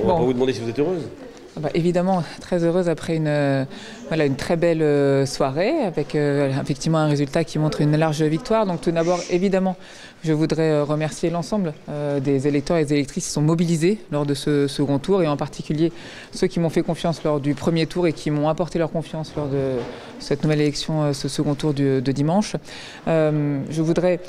On va pas vous demander si vous êtes heureuse. Bah, évidemment, très heureuse après une très belle soirée avec effectivement un résultat qui montre une large victoire. Donc tout d'abord, évidemment, je voudrais remercier l'ensemble des électeurs et des électrices qui sont mobilisés lors de ce second tour et en particulier ceux qui m'ont fait confiance lors du premier tour et qui m'ont apporté leur confiance lors de cette nouvelle élection, ce second tour de dimanche. Je voudrais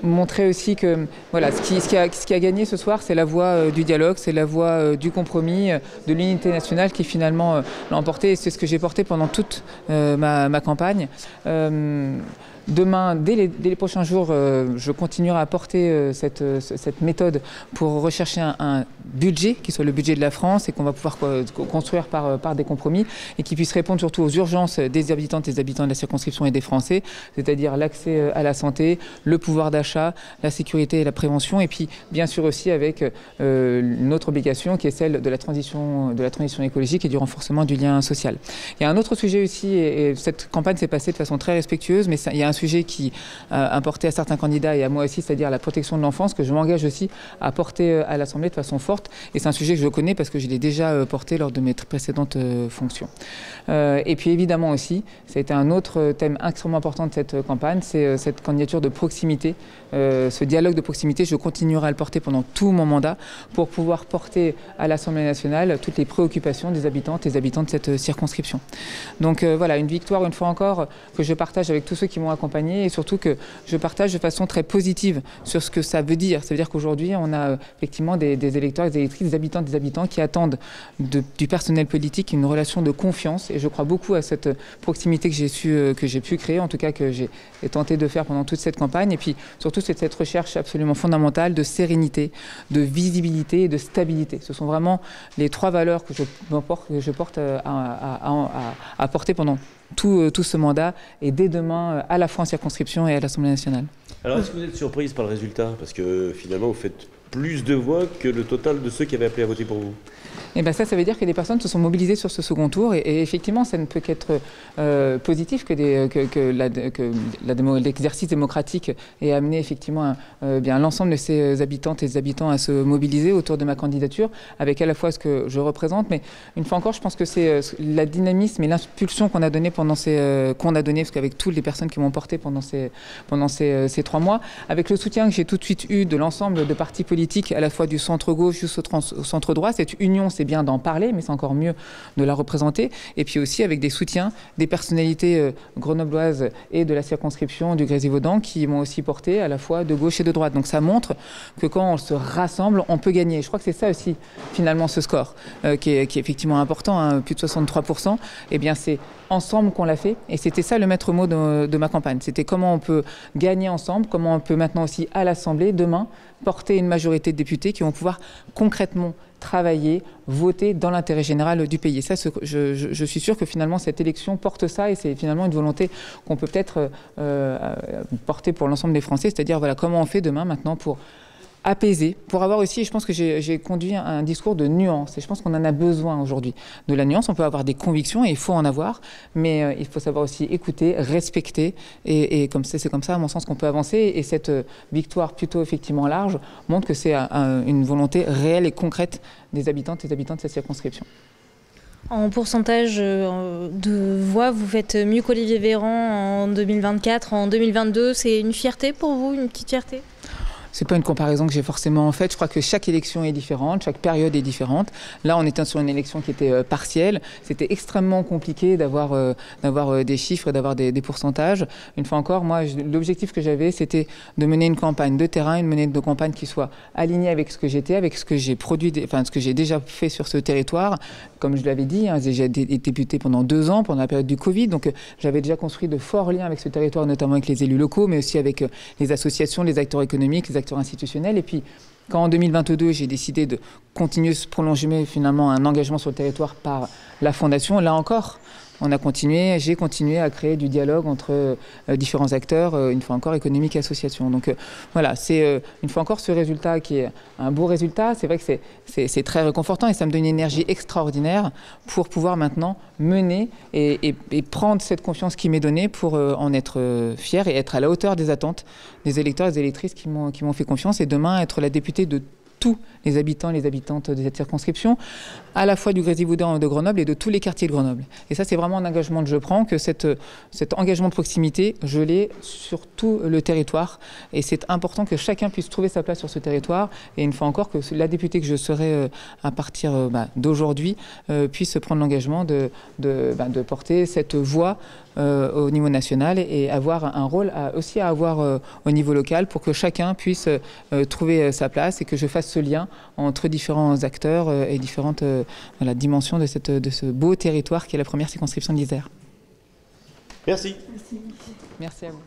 montrer aussi que voilà, ce qui a gagné ce soir, c'est la voie du dialogue, c'est la voie du compromis, de l'unité nationale qui finalement l'a emporté. Et c'est ce que j'ai porté pendant toute ma campagne. Demain, dès les prochains jours, je continuerai à porter cette méthode pour rechercher un budget qui soit le budget de la France et qu'on va pouvoir construire par des compromis et qui puisse répondre surtout aux urgences des habitantes et des habitants de la circonscription et des Français, c'est-à-dire l'accès à la santé, le pouvoir d'achat, la sécurité et la prévention, et puis bien sûr aussi avec notre obligation qui est celle de la transition écologique et du renforcement du lien social. Il y a un autre sujet aussi, et cette campagne s'est passée de façon très respectueuse, mais il y a un sujet qui importait à certains candidats et à moi aussi, c'est-à-dire la protection de l'enfance, que je m'engage aussi à porter à l'Assemblée de façon forte. Et c'est un sujet que je connais parce que je l'ai déjà porté lors de mes précédentes fonctions. Et puis évidemment aussi, ça a été un autre thème extrêmement important de cette campagne, c'est cette candidature de proximité, ce dialogue de proximité. Je continuerai à le porter pendant tout mon mandat pour pouvoir porter à l'Assemblée nationale toutes les préoccupations des habitantes et des habitants de cette circonscription. Donc voilà, une victoire une fois encore que je partage avec tous ceux qui m'ont accompagné et surtout que je partage de façon très positive sur ce que ça veut dire. Ça veut dire qu'aujourd'hui, on a effectivement des électeurs et des électrices, des habitants qui attendent du personnel politique une relation de confiance. Et je crois beaucoup à cette proximité que j'ai pu créer, en tout cas que j'ai tenté de faire pendant toute cette campagne. Et puis surtout, c'est cette recherche absolument fondamentale de sérénité, de visibilité et de stabilité. Ce sont vraiment les trois valeurs que je porte à porter pendant tout ce mandat et dès demain à la fois en circonscription et à l'Assemblée nationale. Alors est-ce que vous êtes surprise par le résultat? Parce que finalement vous faites plus de voix que le total de ceux qui avaient appelé à voter pour vous. Et bien ça veut dire que des personnes se sont mobilisées sur ce second tour et effectivement ça ne peut qu'être positif que l'exercice démocratique ait amené effectivement bien l'ensemble de ces habitantes et des habitants à se mobiliser autour de ma candidature avec à la fois ce que je représente, mais une fois encore je pense que c'est la dynamisme et l'impulsion qu'on a donné parce qu'avec toutes les personnes qui m'ont porté pendant ces 3 mois, avec le soutien que j'ai tout de suite eu de l'ensemble de partis politiques à la fois du centre-gauche jusqu'au centre-droit, cette union c'est bien d'en parler, mais c'est encore mieux de la représenter. Et puis aussi avec des soutiens des personnalités grenobloises et de la circonscription du Grésivaudan qui m'ont aussi porté à la fois de gauche et de droite. Donc ça montre que quand on se rassemble, on peut gagner. Je crois que c'est ça aussi, finalement, ce score qui est effectivement important, hein, plus de 63%. Eh bien, c'est ensemble qu'on l'a fait. Et c'était ça le maître mot de ma campagne. C'était comment on peut gagner ensemble, comment on peut maintenant aussi à l'Assemblée, demain, porter une majorité de députés qui vont pouvoir concrètement travailler, voter dans l'intérêt général du pays. Et ça, je suis sûr que finalement cette élection porte ça et c'est finalement une volonté qu'on peut peut-être porter pour l'ensemble des Français, c'est-à-dire voilà, comment on fait demain maintenant pour apaiser, pour avoir aussi, je pense que j'ai conduit un discours de nuance et je pense qu'on en a besoin aujourd'hui. De la nuance, on peut avoir des convictions et il faut en avoir, mais il faut savoir aussi écouter, respecter et c'est comme ça à mon sens qu'on peut avancer et cette victoire plutôt effectivement large montre que c'est une volonté réelle et concrète des habitantes et des habitants de cette circonscription. En pourcentage de voix, vous faites mieux qu'Olivier Véran en 2024, en 2022, c'est une fierté pour vous, une petite fierté ? C'est pas une comparaison que j'ai forcément faite. Je crois que chaque élection est différente, chaque période est différente. Là, on était sur une élection qui était partielle. C'était extrêmement compliqué d'avoir des chiffres, d'avoir des pourcentages. Une fois encore, moi, l'objectif que j'avais, c'était de mener une campagne de terrain, une campagne qui soit alignée avec ce que j'étais, avec ce que j'ai produit, ce que j'ai déjà fait sur ce territoire. Comme je l'avais dit, hein, j'ai été député pendant 2 ans, pendant la période du Covid. Donc, j'avais déjà construit de forts liens avec ce territoire, notamment avec les élus locaux, mais aussi avec les associations, les acteurs économiques, les acteurs institutionnels. Et puis, quand en 2022, j'ai décidé de continuer de prolonger finalement un engagement sur le territoire par la Fondation, là encore, j'ai continué à créer du dialogue entre différents acteurs, une fois encore économiques et associations. Donc voilà, c'est une fois encore ce résultat qui est un beau résultat. C'est vrai que c'est très réconfortant et ça me donne une énergie extraordinaire pour pouvoir maintenant mener et prendre cette confiance qui m'est donnée pour en être fier et être à la hauteur des attentes des électeurs et des électrices qui m'ont fait confiance et demain être la députée de tous les habitants et les habitantes de cette circonscription, à la fois du Grésivaudan et de Grenoble et de tous les quartiers de Grenoble. Et ça, c'est vraiment un engagement que je prends, que cet engagement de proximité, je l'ai sur tout le territoire. Et c'est important que chacun puisse trouver sa place sur ce territoire. Et une fois encore, que la députée que je serai à partir d'aujourd'hui puisse prendre l'engagement de porter cette voix au niveau national et avoir un rôle aussi à avoir au niveau local pour que chacun puisse trouver sa place et que je fasse ce lien entre différents acteurs et différentes dimensions de ce beau territoire qui est la première circonscription de l'Isère. Merci. Merci à vous.